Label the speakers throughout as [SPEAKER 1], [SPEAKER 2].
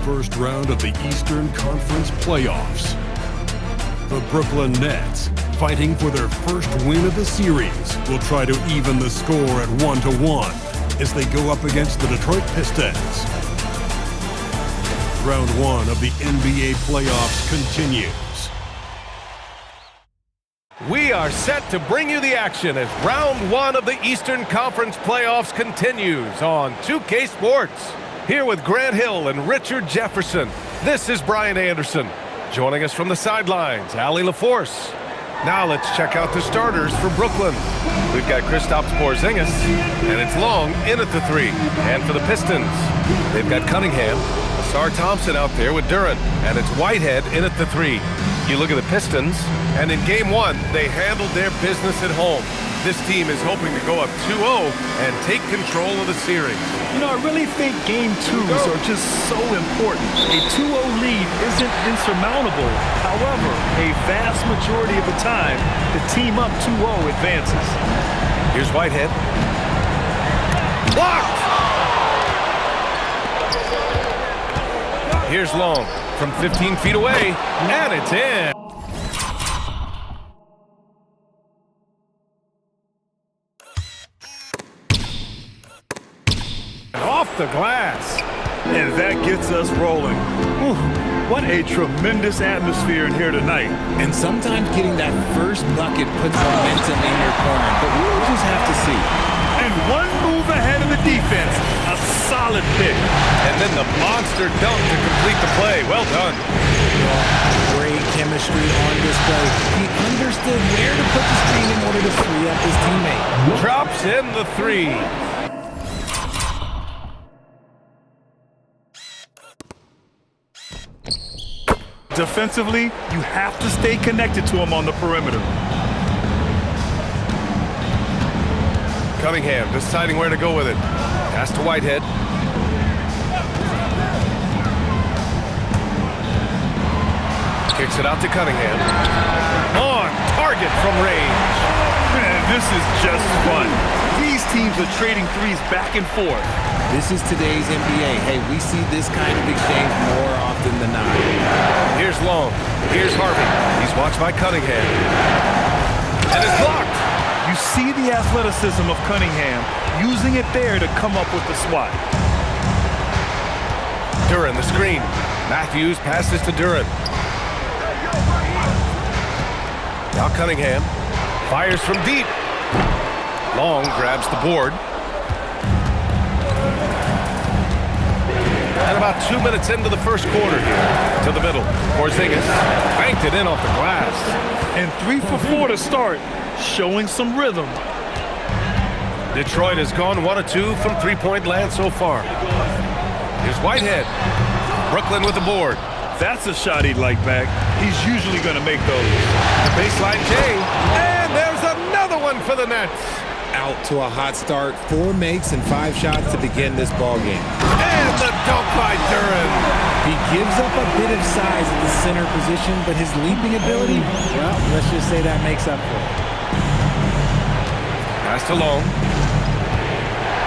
[SPEAKER 1] first round of the Eastern Conference playoffs. The Brooklyn Nets, fighting for their first win of the series, will try to even the score at 1-1 as they go up against the Detroit Pistons. Round 1 of the NBA playoffs continues.
[SPEAKER 2] We are set to bring you the action as round 1 of the Eastern Conference playoffs continues on 2K Sports. Here with Grant Hill and Richard Jefferson, this is Brian Anderson. Joining us from the sidelines, Allie LaForce. Now let's check out the starters for Brooklyn. We've got Kristaps Porzingis, and it's Long in at the 3. And for the Pistons, they've got Cunningham, Ausar Thompson out there with Duren, and it's Whitehead in at the 3. You look at the Pistons, and in Game 1, they handled their business at home. This team is hoping to go up 2-0 and take control of the series.
[SPEAKER 3] You know, I really think Game 2s are just so important. A 2-0 lead isn't insurmountable. However, a vast majority of the time, the team up 2-0 advances.
[SPEAKER 2] Here's Whitehead. Blocked! Here's Long from 15 feet away, and it's in. Off the glass.
[SPEAKER 3] And that gets us rolling. Whew, what a tremendous atmosphere in here tonight.
[SPEAKER 4] And sometimes getting that first bucket puts momentum in your corner, but we'll just have to see.
[SPEAKER 3] And one move ahead of the defense, a solid pick.
[SPEAKER 2] And then the monster dunk to complete the play. Well done.
[SPEAKER 4] Great chemistry on display. He understood where to put the screen in order to free up his teammate.
[SPEAKER 2] Drops in the 3.
[SPEAKER 3] Defensively, you have to stay connected to him on the perimeter.
[SPEAKER 2] Cunningham deciding where to go with it. Pass to Whitehead. Kicks it out to Cunningham. On target from range.
[SPEAKER 3] Man, this is just fun. These teams are trading threes back and forth.
[SPEAKER 4] This is today's NBA. Hey, we see this kind of exchange more often than not.
[SPEAKER 2] Here's Long. Here's Harvey. He's watched by Cunningham. And it's blocked.
[SPEAKER 3] You see the athleticism of Cunningham, using it there to come up with the swat.
[SPEAKER 2] Duren, the screen. Matthews passes to Duren. Now Cunningham fires from deep. Long grabs the board. And about 2 minutes into the first quarter here. To the middle. Porzingis banked it in off the glass.
[SPEAKER 3] And 3 for 4 to start, showing some rhythm.
[SPEAKER 2] Detroit has gone 1 of 2 from three-point land so far. Here's Whitehead. Brooklyn with the board.
[SPEAKER 3] That's a shot he'd like back. He's usually going to make those.
[SPEAKER 2] The baseline J. And there's another one for the Nets.
[SPEAKER 4] Out to a hot start. 4 makes and 5 shots to begin this ball game.
[SPEAKER 2] And the dunk by Duren.
[SPEAKER 4] He gives up a bit of size at the center position, but his leaping ability, well, let's just say that makes up for it.
[SPEAKER 2] Pass to Long.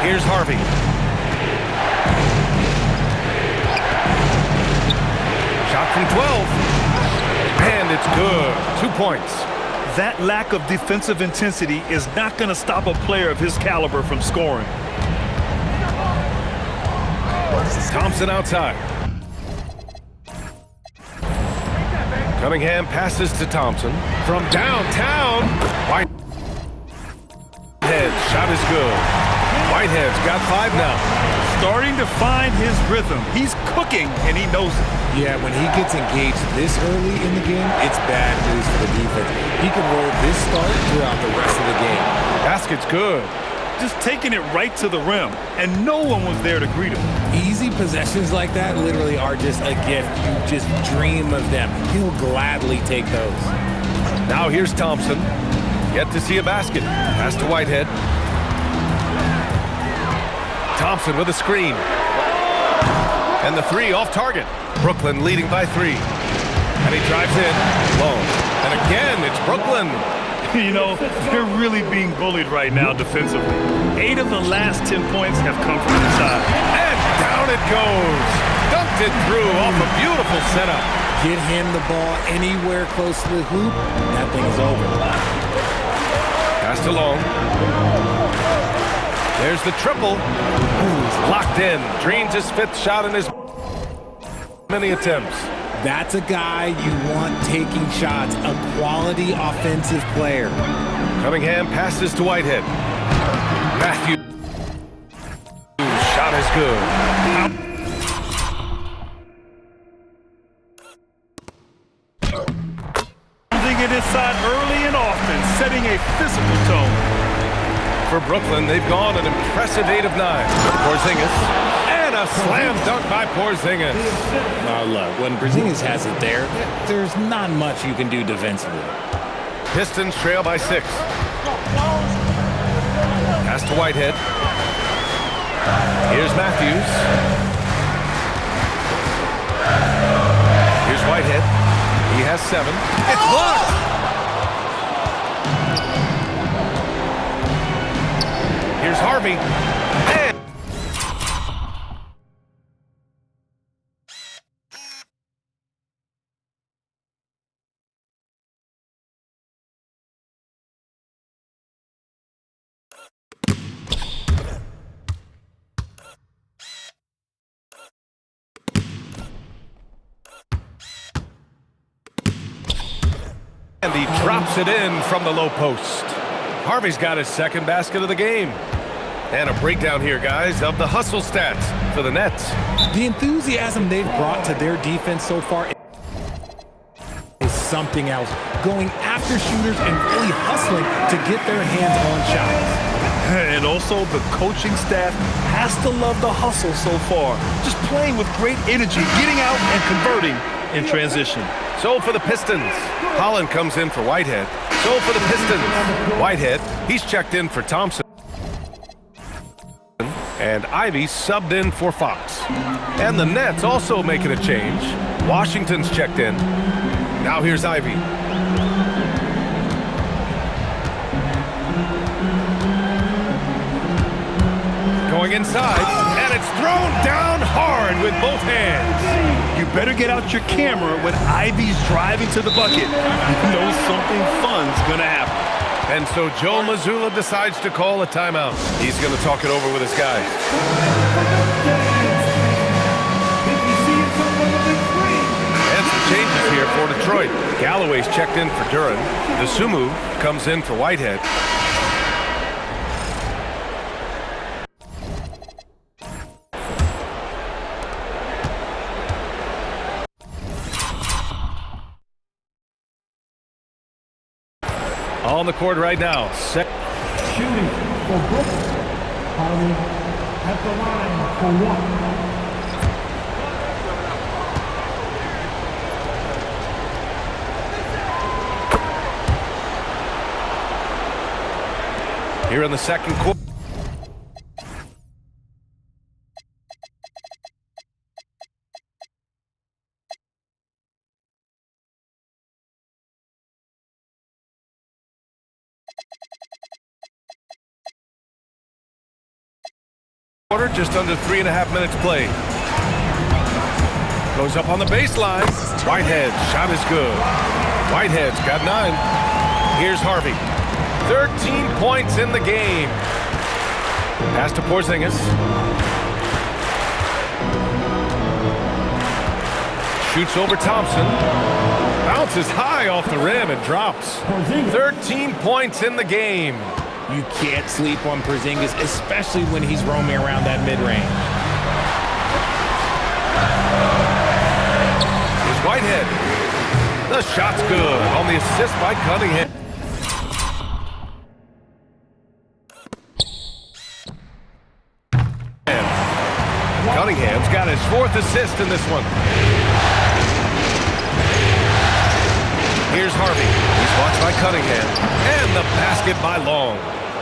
[SPEAKER 2] Here's Harvey. Shot from 12. And it's good. 2 points.
[SPEAKER 3] That lack of defensive intensity is not going to stop a player of his caliber from scoring.
[SPEAKER 2] Thompson outside. Cunningham passes to Thompson. From downtown. Whitehead shot is good. Whitehead's got 5 now.
[SPEAKER 3] Starting to find his rhythm. He's cooking, and he knows it.
[SPEAKER 4] Yeah, when he gets engaged this early in the game, it's bad news for the defense. He can roll this start throughout the rest of the game.
[SPEAKER 2] Basket's good.
[SPEAKER 3] Just taking it right to the rim, and no one was there to greet him.
[SPEAKER 4] Easy possessions like that literally are just a gift. You just dream of them. He'll gladly take those.
[SPEAKER 2] Now here's Thompson. Yet to see a basket. Pass to Whitehead. Thompson with a screen. And the 3 off target. Brooklyn leading by 3. And he drives in. Long. And again, it's Brooklyn.
[SPEAKER 3] You know, they're really being bullied right now defensively. 8 of the last 10 points have come from inside.
[SPEAKER 2] And down it goes. Dunked Sifted through off a beautiful setup.
[SPEAKER 4] Get him the ball anywhere close to the hoop, that thing is over.
[SPEAKER 2] Passed along. There's the triple. He's locked in. Drains his 5th shot in his many attempts.
[SPEAKER 4] That's a guy you want taking shots, a quality offensive player.
[SPEAKER 2] Cunningham passes to Whitehead. Matthews. Shot is good.
[SPEAKER 3] Using it inside early and often, setting a physical tone.
[SPEAKER 2] For Brooklyn, they've gone an impressive 8 of 9. Porzingis. And a slam dunk by Porzingis.
[SPEAKER 4] Now look, when Porzingis has it there, there's not much you can do defensively.
[SPEAKER 2] Pistons trail by 6. Pass to Whitehead. Here's Matthews. Here's Whitehead. He has 7. It's blocked! Here's Harvey. And he drops it in from the low post. Harvey's got his 2nd basket of the game. And a breakdown here, guys, of the hustle stats for the Nets.
[SPEAKER 4] The enthusiasm they've brought to their defense so far is something else. Going after shooters and really hustling to get their hands on shots.
[SPEAKER 3] And also, the coaching staff has to love the hustle so far. Just playing with great energy, getting out and converting in transition.
[SPEAKER 2] So for the Pistons, Holland comes in for Whitehead. So for the Pistons, Whitehead, he's checked in for Thompson. And Ivy subbed in for Fox. And the Nets also making a change. Washington's checked in. Now here's Ivy. Going inside, and it's thrown down hard with both hands.
[SPEAKER 3] You better get out your camera when Ivy's driving to the bucket. You know something fun's gonna happen.
[SPEAKER 2] And so Joe Mazzulla decides to call a timeout. He's going to talk it over with his guys. And some changes here for Detroit. Galloway's checked in for Duran. Dosunmu comes in for Whitehead. On the court right now.
[SPEAKER 5] Shooting for Brooklyn. Harvey at the line for
[SPEAKER 2] 1. Here in the 2nd quarter. Just under 3.5 minutes played. Goes up on the baseline. Whitehead, shot is good. Whitehead's got 9. Here's Harvey. 13 points in the game. Pass to Porzingis. Shoots over Thompson. Bounces high off the rim and drops. 13 points in the game.
[SPEAKER 4] You can't sleep on Porzingis, especially when he's roaming around that mid-range.
[SPEAKER 2] Here's Whitehead. The shot's good on the assist by Cunningham. Cunningham's got his 4th assist in this one. Here's Harvey. He's watched by Cunningham. And the basket by Long.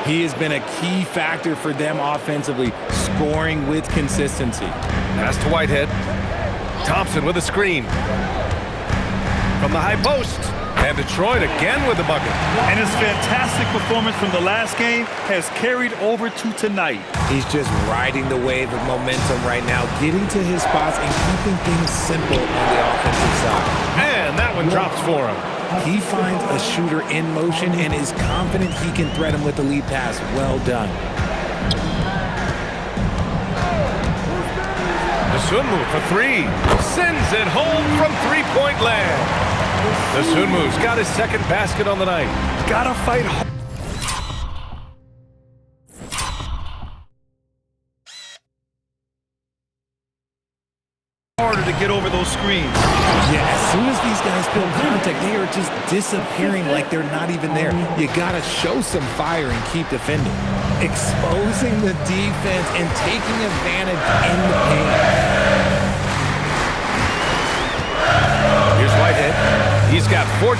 [SPEAKER 4] He has been a key factor for them offensively, scoring with consistency.
[SPEAKER 2] Pass to Whitehead. Thompson with a screen. From the high post. And Detroit again with the bucket.
[SPEAKER 3] And his fantastic performance from the last game has carried over to tonight.
[SPEAKER 4] He's just riding the wave of momentum right now, getting to his spots and keeping things simple on the offensive side.
[SPEAKER 2] And that one drops for him.
[SPEAKER 4] He finds a shooter in motion and is confident he can threat him with the lead pass. Well done.
[SPEAKER 2] Dosunmu for three. Sends it home from three-point land. Dosunmu's got his second basket on the night.
[SPEAKER 3] Gotta fight harder to get over those screens.
[SPEAKER 4] Yeah, as soon as these guys feel contact, they are just disappearing like they're not even there. You gotta show some fire and keep defending. Exposing the defense and taking advantage in the paint.
[SPEAKER 2] Here's Whitehead. He's got 14.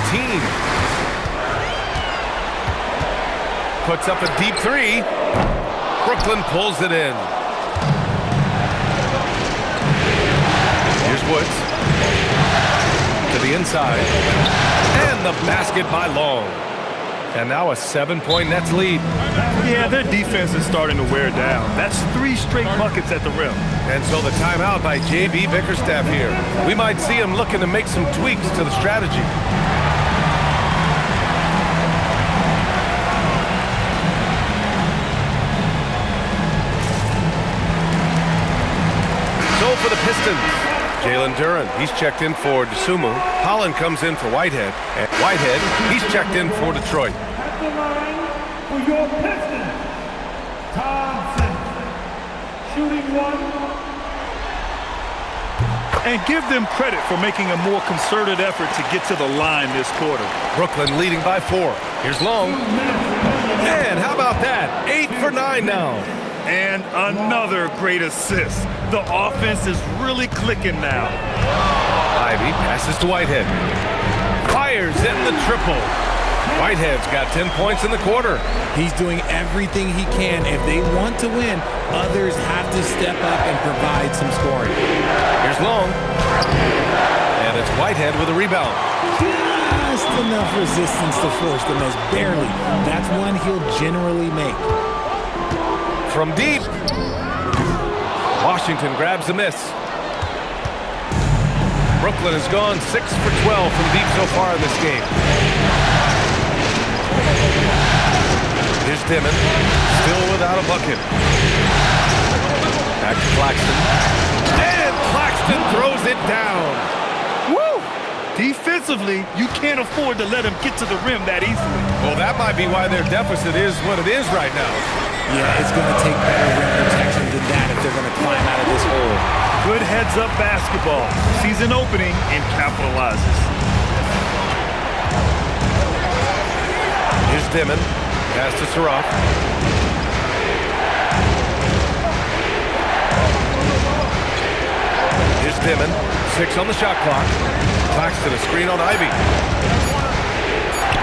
[SPEAKER 2] Puts up a deep three. Brooklyn pulls it in. Here's Woods. To the inside. And the basket by Long. And now a 7-point Nets lead.
[SPEAKER 3] Yeah, their defense is starting to wear down. That's 3 straight buckets at the rim.
[SPEAKER 2] And so the timeout by J.B. Bickerstaff here. We might see him looking to make some tweaks to the strategy. So for the Pistons, Jalen Duren, he's checked in for Dosunmu. Holland comes in for Whitehead. And Whitehead, he's checked in for Detroit.
[SPEAKER 5] At the line for your Pistons, Thompson. Shooting one.
[SPEAKER 3] And give them credit for making a more concerted effort to get to the line this quarter.
[SPEAKER 2] Brooklyn leading by 4. Here's Long. And how about that? 8 for 9 now.
[SPEAKER 3] And another great assist. The offense is really clicking now.
[SPEAKER 2] Ivy passes to Whitehead. Fires in the triple. Whitehead's got 10 points in the quarter.
[SPEAKER 4] He's doing everything he can. If they want to win, others have to step up and provide some scoring.
[SPEAKER 2] Here's Long. And it's Whitehead with a rebound.
[SPEAKER 4] Just enough resistance to force the miss. Barely. That's one he'll generally make.
[SPEAKER 2] From deep. Washington grabs the miss. Brooklyn has gone 6 for 12 from deep so far in this game. Here's Dimon, still without a bucket. Back to Claxton. And Claxton throws it down.
[SPEAKER 3] Woo! Defensively, you can't afford to let him get to the rim that easily.
[SPEAKER 2] Well, that might be why their deficit is what it is right now.
[SPEAKER 4] Yeah, it's going to take better rim protection than that if they're going to climb out of this hole.
[SPEAKER 3] Good heads-up basketball. Season opening and capitalizes.
[SPEAKER 2] Here's Dimon. Pass to Saraf. Here's Dimon. 6 on the shot clock. Claxton a screen on Ivy.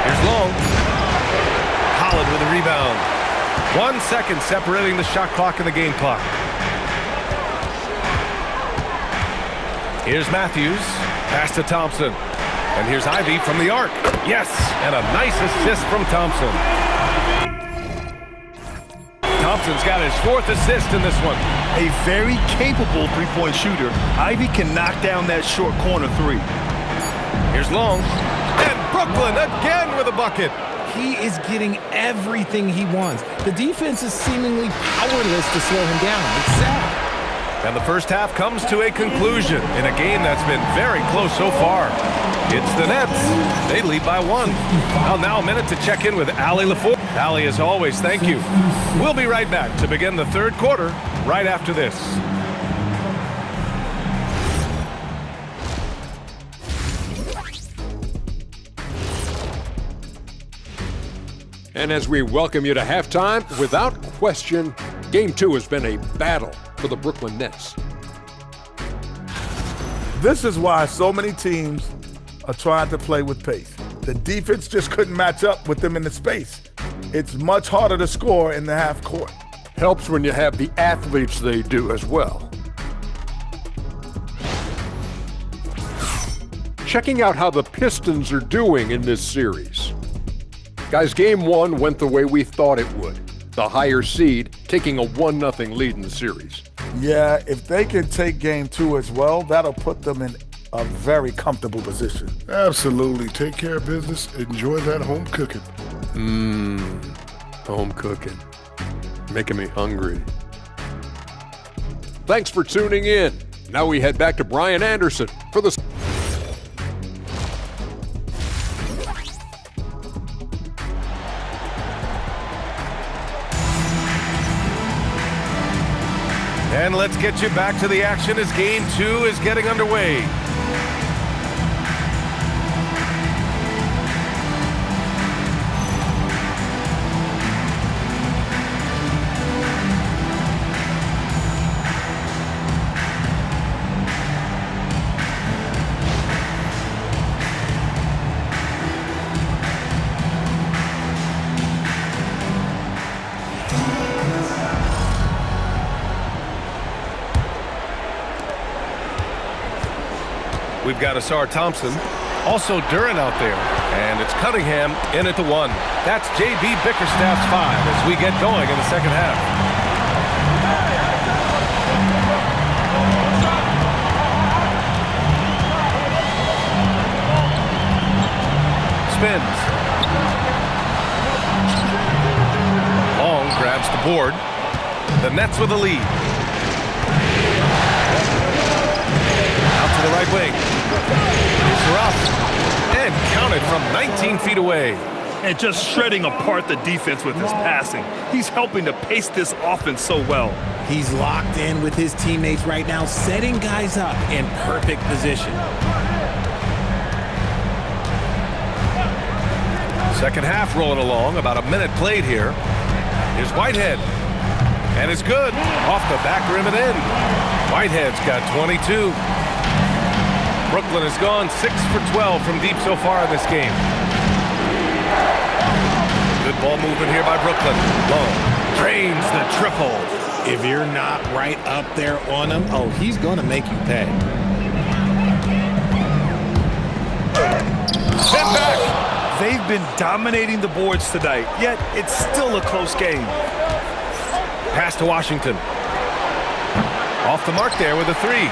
[SPEAKER 2] Here's Long. Holland with a rebound. 1 second separating the shot clock and the game clock. Here's Matthews. Pass to Thompson. And here's Ivy from the arc. Yes, and a nice assist from Thompson. Thompson's got his 4th assist in this one.
[SPEAKER 3] A very capable three-point shooter. Ivy can knock down that short corner 3.
[SPEAKER 2] Here's Long. And Brooklyn again with a bucket.
[SPEAKER 4] He is getting everything he wants. The defense is seemingly powerless to slow him down. It's sad.
[SPEAKER 2] And the first half comes to a conclusion in a game that's been very close so far. It's the Nets. They lead by 1. Well, now a minute to check in with Allie LaFour. Allie, as always, thank you. We'll be right back to begin the third quarter right after this.
[SPEAKER 6] And as we welcome you to halftime, without question, Game 2 has been a battle for the Brooklyn Nets.
[SPEAKER 7] This is why so many teams are trying to play with pace. The defense just couldn't match up with them in the space. It's much harder to score in the half court.
[SPEAKER 6] Helps when you have the athletes they do as well. checking out how the Pistons are doing in this series. Guys, game one went the way we thought it would. The higher seed taking a 1-0 lead in the series.
[SPEAKER 7] Yeah, if they can take game two as well, that'll put them in a very comfortable position.
[SPEAKER 8] Absolutely. Take care of business. Enjoy that home cooking.
[SPEAKER 6] Home cooking. Making me hungry. Thanks for tuning in. Now we head back to Brian Anderson for the...
[SPEAKER 2] And let's get you back to the action as game two is getting underway. We've got Asar Thompson, also Duren out there, and it's Cunningham in at the 1. That's J.B. Bickerstaff's 5 as we get going in the second half. Spins. Long grabs the board. The Nets with the lead. Out to the right wing. Rough and counted from 19 feet away.
[SPEAKER 3] And just shredding apart the defense with his passing. He's helping to pace this offense so well.
[SPEAKER 4] He's locked in with his teammates right now, setting guys up in perfect position.
[SPEAKER 2] Second half rolling along, about a minute played here. Here's Whitehead. And it's good. Off the back rim and in. Whitehead's got 22. Brooklyn has gone 6 for 12 from deep so far in this game. Good ball movement here by Brooklyn. Low. Drains the triple.
[SPEAKER 4] If you're not right up there on him, oh, he's going to make you pay.
[SPEAKER 2] Sent back.
[SPEAKER 3] They've been dominating the boards tonight, yet it's still a close game.
[SPEAKER 2] Pass to Washington. Off the mark there with a 3.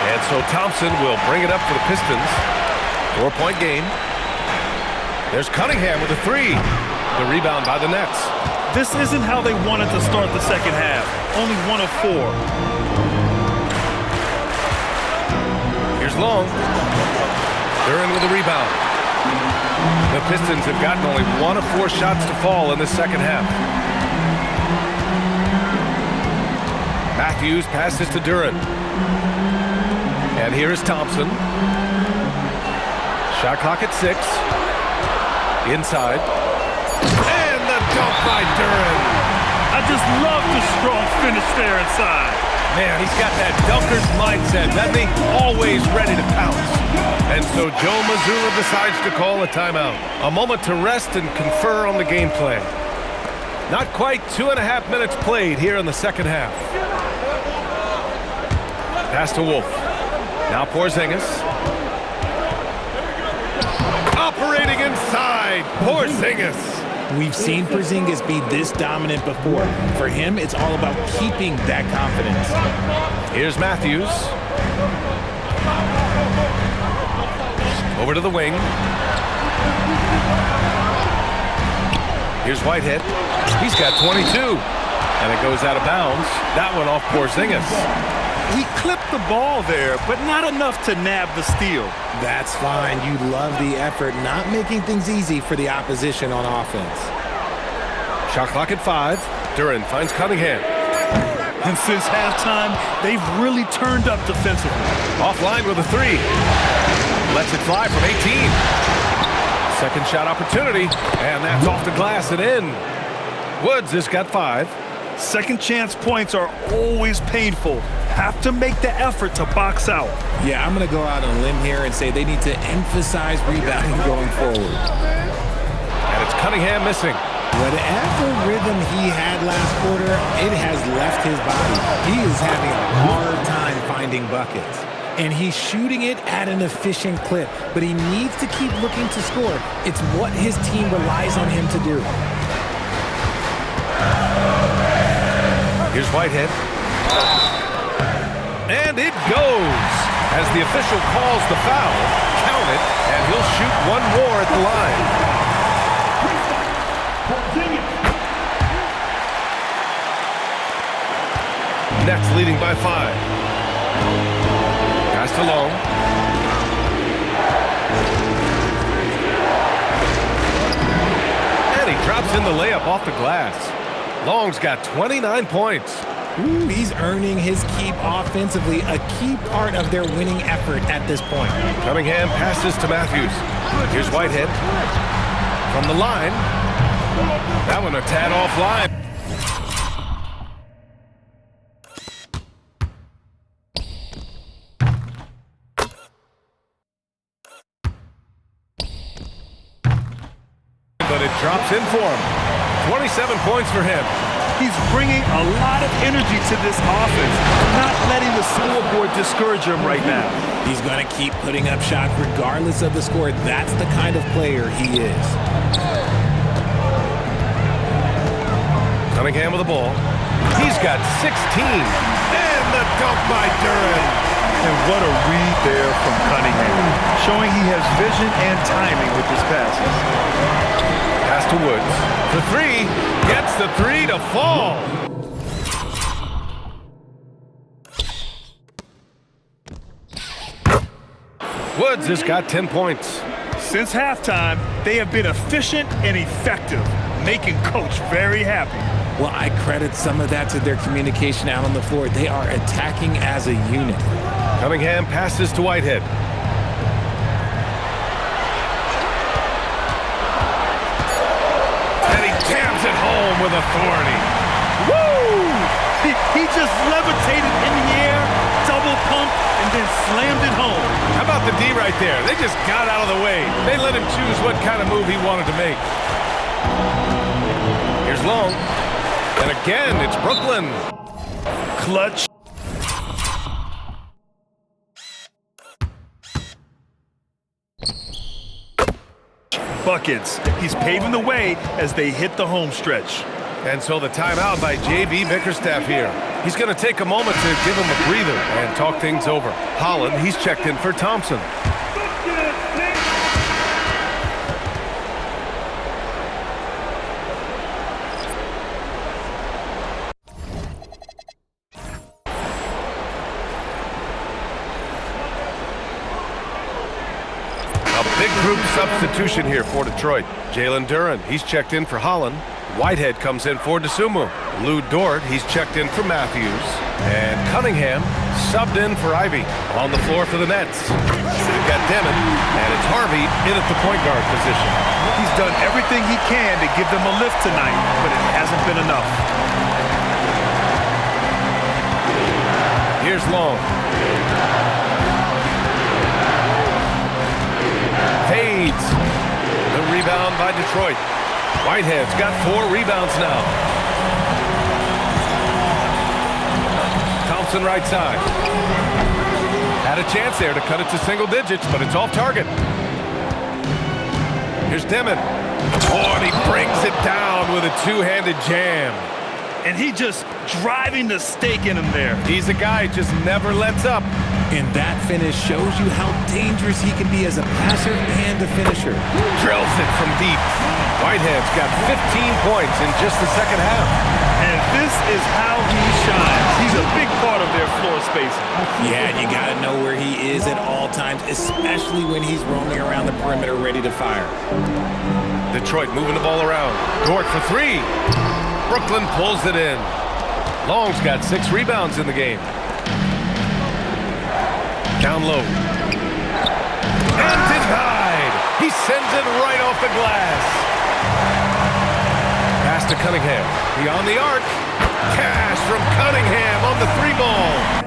[SPEAKER 2] And so Thompson will bring it up for the Pistons. 4-point game. There's Cunningham with a 3. The rebound by the Nets.
[SPEAKER 3] This isn't how they wanted to start the second half. Only 1 of 4.
[SPEAKER 2] Here's Long. They're in with the rebound. The Pistons have gotten only 1 of 4 shots to fall in the second half. Matthews passes to Duren. And here is Thompson. Shot clock at 6. Inside. And the dunk by Duren.
[SPEAKER 3] I just love the strong finish there inside.
[SPEAKER 2] Man, he's got that dunker's mindset, doesn't he? Always ready to pounce. And so Joe Mazzulla decides to call a timeout. A moment to rest and confer on the game plan. Not quite 2.5 minutes played here in the second half. Pass to Wolf. Now Porzingis. Operating inside. Porzingis.
[SPEAKER 4] We've seen Porzingis be this dominant before. For him, it's all about keeping that confidence.
[SPEAKER 2] Here's Matthews. Over to the wing. Here's Whitehead. He's got 22. And it goes out of bounds. That one off Porzingis.
[SPEAKER 3] He clipped the ball there, but not enough to nab the steal.
[SPEAKER 4] That's fine. You love the effort, not making things easy for the opposition on offense.
[SPEAKER 2] Shot clock at 5. Duren finds Cunningham.
[SPEAKER 3] And since halftime, they've really turned up defensively.
[SPEAKER 2] Offline with a 3. Lets it fly from 18. Second shot opportunity, and that's off the glass and in. Woods has got 5.
[SPEAKER 3] Second chance points are always painful. Have to make the effort to box out.
[SPEAKER 4] Yeah, I'm going to go out on a limb here and say they need to emphasize rebounding going forward.
[SPEAKER 2] And it's Cunningham missing.
[SPEAKER 4] Whatever rhythm he had last quarter, it has left his body. He is having a hard time finding buckets. and he's shooting it at an efficient clip, but he needs to keep looking to score. It's what his team relies on him to do.
[SPEAKER 2] Here's Whitehead. And it goes. As the official calls the foul, count it, and he'll shoot one more at the line. Nets leading by 5. Pass to Long. And he drops in the layup off the glass. Long's got 29 points.
[SPEAKER 4] Ooh, he's earning his keep offensively, a key part of their winning effort at this point.
[SPEAKER 2] Cunningham passes to Matthews. Here's Whitehead. From the line. That one a tad offline. But it drops in for him. 27 points for him.
[SPEAKER 3] He's bringing a lot of energy to this offense, not letting the scoreboard discourage him right now.
[SPEAKER 4] He's going to keep putting up shots regardless of the score. That's the kind of player he is.
[SPEAKER 2] Cunningham with the ball. He's got 16. And the dunk by Duran.
[SPEAKER 3] And what a read there from Cunningham, showing he has vision and timing with his passes.
[SPEAKER 2] Pass to Woods. The three. Gets the three to fall. Woods has got 10 points.
[SPEAKER 3] Since halftime, they have been efficient and effective, making Coach very happy.
[SPEAKER 4] Well, I credit some of that to their communication out on the floor. They are attacking as a unit.
[SPEAKER 2] Cunningham passes to Whitehead. And he jams it home with authority.
[SPEAKER 3] Woo! He just levitated in the air, double pumped, and then slammed it home.
[SPEAKER 2] How about the D right there? They just got out of the way. They let him choose what kind of move he wanted to make. Here's Long. And again, it's Brooklyn.
[SPEAKER 3] Clutch. Buckets. He's paving the way as they hit the home stretch.
[SPEAKER 2] And so the timeout by J.B. Bickerstaff here. He's going to take a moment to give him a breather and talk things over. Holland, he's checked in for Thompson. Big group substitution here for Detroit. Jalen Duran, he's checked in for Holland. Whitehead comes in for DeSumo. Lou Dort, he's checked in for Matthews. And Cunningham subbed in for Ivy. On the floor for the Nets. We've got Demon, and it's Harvey in at the point guard position.
[SPEAKER 3] He's done everything he can to give them a lift tonight, but it hasn't been enough.
[SPEAKER 2] Here's Long. Fades. The rebound by Detroit. Whitehead's got 4 rebounds now. Thompson right side. Had a chance there to cut it to single digits, but it's off target. Here's Demon. Oh, and he brings it down with a two-handed jam.
[SPEAKER 3] And he just driving the stake in him there.
[SPEAKER 2] He's a guy who just never lets up.
[SPEAKER 4] And that finish shows you how dangerous he can be as a passer and a finisher.
[SPEAKER 2] Drills it from deep. Whitehead's got 15 points in just the second half.
[SPEAKER 3] And this is how he shines. He's a big part of their floor spacing.
[SPEAKER 4] Yeah, you got to know where he is at all times, especially when he's roaming around the perimeter ready to fire.
[SPEAKER 2] Detroit moving the ball around. Dort for 3. Brooklyn pulls it in. Long's got 6 rebounds in the game. Down low. And denied. He sends it right off the glass. Pass to Cunningham. Beyond the arc. Cash from Cunningham on the 3-ball.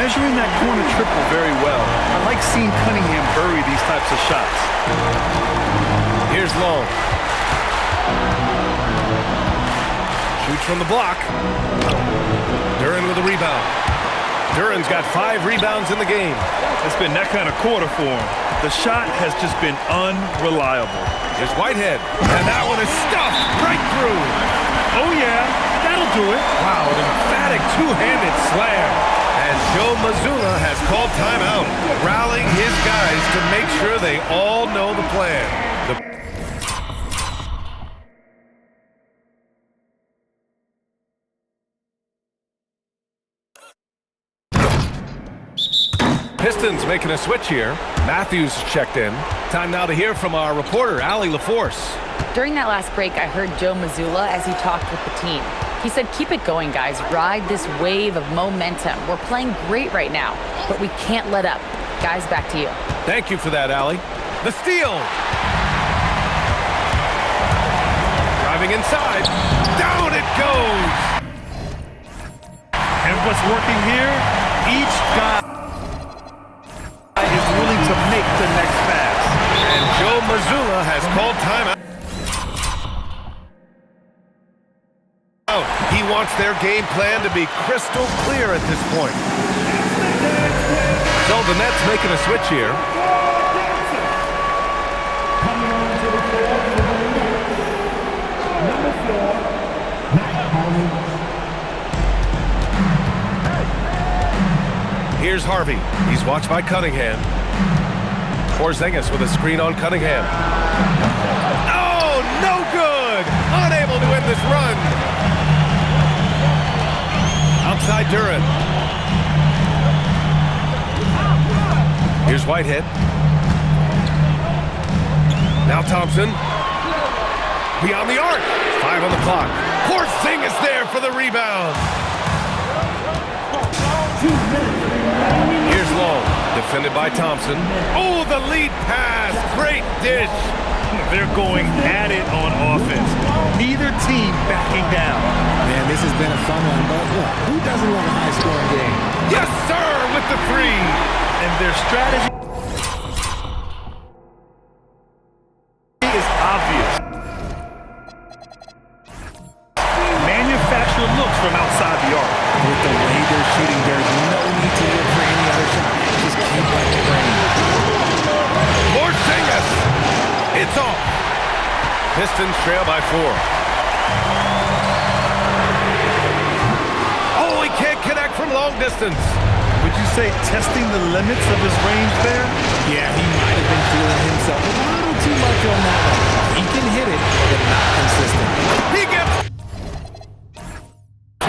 [SPEAKER 3] measuring that corner triple very well. I like seeing Cunningham bury these types of shots.
[SPEAKER 2] Here's Long. Shoots from the block. Duren with a rebound. Duren's got 5 rebounds in the game.
[SPEAKER 3] It's been that kind of quarter for him. The shot has just been unreliable.
[SPEAKER 2] Here's Whitehead. And that one is stuffed right through.
[SPEAKER 3] Oh, yeah. That'll do it.
[SPEAKER 2] Wow, an emphatic two-handed slam. And Joe Mazzulla has called timeout, rallying his guys to make sure they all know the plan. Pistons making a switch here. Matthews checked in. Time now to hear from our reporter, Allie LaForce.
[SPEAKER 9] During that last break, I heard Joe Mazzulla as he talked with the team. He said, keep it going, guys. Ride this wave of momentum. We're playing great right now, but we can't let up. Guys, back to you.
[SPEAKER 2] Thank you for that, Allie. The steal. Driving inside. Down it goes.
[SPEAKER 3] And what's working here, each guy is willing to make the next pass.
[SPEAKER 2] And Joe Mazzulla has called timeout. He wants their game plan to be crystal clear at this point. So the Nets making a switch here.
[SPEAKER 5] Coming on to the floor for the number 4,
[SPEAKER 2] Here's Harvey. He's watched by Cunningham. Porzingis with a screen on Cunningham. Oh, no good! Unable to win this run. Outside Duren. Here's Whitehead. Now Thompson. Beyond the arc. 5 on the clock. Porzingis there for the rebound. Here's Long. Defended by Thompson. Oh, the lead pass. Great dish.
[SPEAKER 3] They're going at it on offense. Neither team backing down.
[SPEAKER 4] Man, this has been a fun one, but look, who doesn't love a high-scoring game?
[SPEAKER 2] Yes, sir, with the 3.
[SPEAKER 3] And their strategy is obvious. Manufacture looks from outside the arc.
[SPEAKER 4] With the way they're shooting, there's no need to look for any other shot. Just keep letting it rain.
[SPEAKER 2] Porzingis. It's off. Pistons trail by 4. Oh, he can't connect from long distance.
[SPEAKER 3] Would you say testing the limits of his range there?
[SPEAKER 4] Yeah, he might have been feeling himself a little too much on that one. He can hit it, but not consistent.
[SPEAKER 2] He gets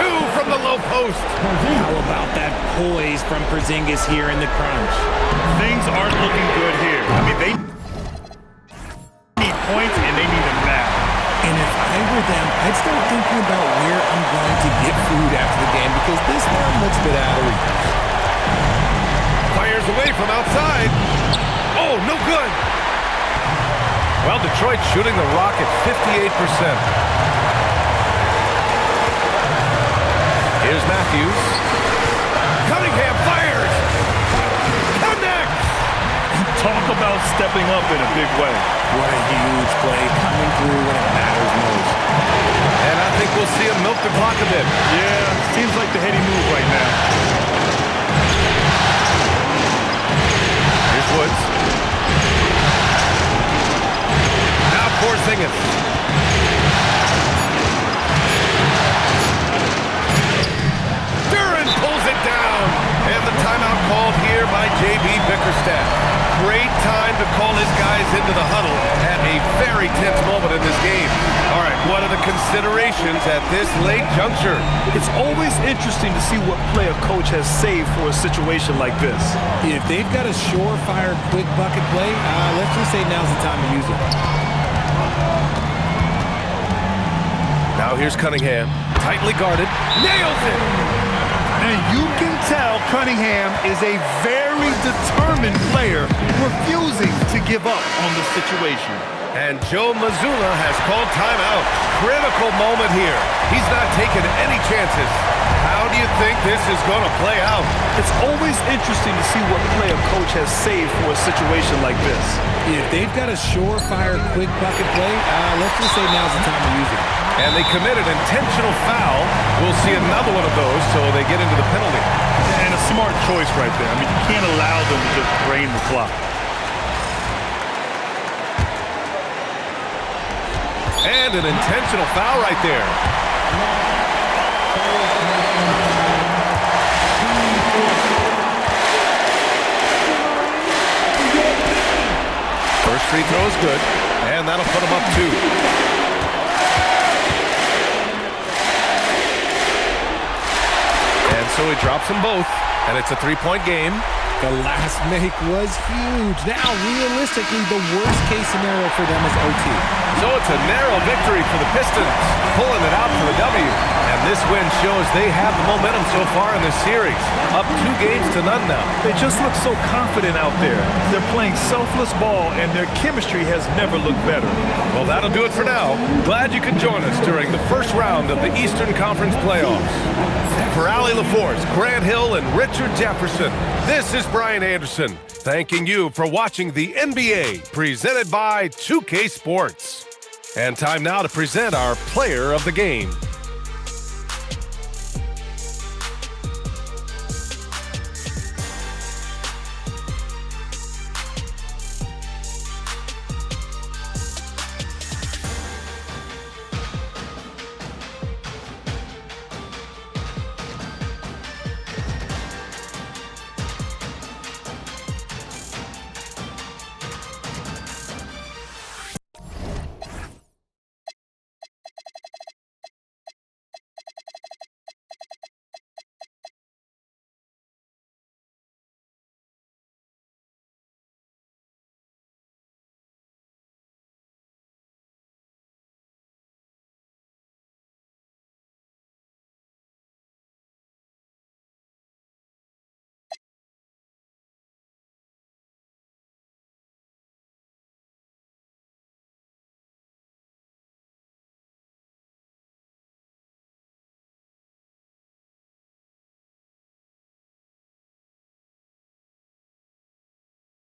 [SPEAKER 2] 2 from the low post.
[SPEAKER 4] How about that poise from Porzingis here in the crunch?
[SPEAKER 3] Things aren't looking good here. I mean, they need points and they need them now.
[SPEAKER 4] And if I were them, I'd start thinking about where I'm going to get food after the game because this one looks a bit out of reach.
[SPEAKER 2] Fires away from outside. Oh, no good. Well, Detroit shooting the rock at 58%. Here's Matthews. Cunningham fires. Connects.
[SPEAKER 3] Talk about stepping up in a big way.
[SPEAKER 4] What a huge play coming through when it matters most.
[SPEAKER 2] And I think we'll see him milk the clock a bit.
[SPEAKER 3] Yeah, seems like the heady move right now.
[SPEAKER 2] Here's Woods. Now Porzingis. Duren pulls it down. And the timeout called here by J.B. Bickerstaff. Great time to call his guys into the huddle at a very tense moment in this game. All right, what are the considerations at this late juncture?
[SPEAKER 3] It's always interesting to see what play a coach has saved for a situation like this.
[SPEAKER 4] If they've got a surefire quick bucket play, let's just say now's the time to use it.
[SPEAKER 2] Now here's Cunningham, tightly guarded, nails it!
[SPEAKER 3] And you can tell Cunningham is a very determined player, refusing to give up on the situation.
[SPEAKER 2] And Joe Mazzulla has called timeout. Critical moment here. He's not taking any chances. How do you think this is going to play out?
[SPEAKER 3] It's always interesting to see what play a coach has saved for a situation like this.
[SPEAKER 4] If they've got a surefire, quick bucket play, let's just say now's the time to use it.
[SPEAKER 2] And they committed intentional foul. We'll see another one of those, so they get into the penalty.
[SPEAKER 3] And a smart choice right there. I mean, you can't allow them to just drain the clock.
[SPEAKER 2] And an intentional foul right there. First free throw is good, and that'll put him up 2. And so he drops them both, and it's a 3-point game.
[SPEAKER 4] The last make was huge. Now, realistically, the worst-case scenario for them is OT.
[SPEAKER 2] So it's a narrow victory for the Pistons, pulling it out for the W. And this win shows they have the momentum so far in this series. Up 2-0 now.
[SPEAKER 3] They just look so confident out there. They're playing selfless ball, and their chemistry has never looked better.
[SPEAKER 2] Well, that'll do it for now. Glad you could join us during the first round of the Eastern Conference playoffs. For Allie LaForce, Grant Hill, and Richard Jefferson, this is Brian Anderson, thanking you for watching the NBA, presented by 2K Sports. And time now to present our player of the game.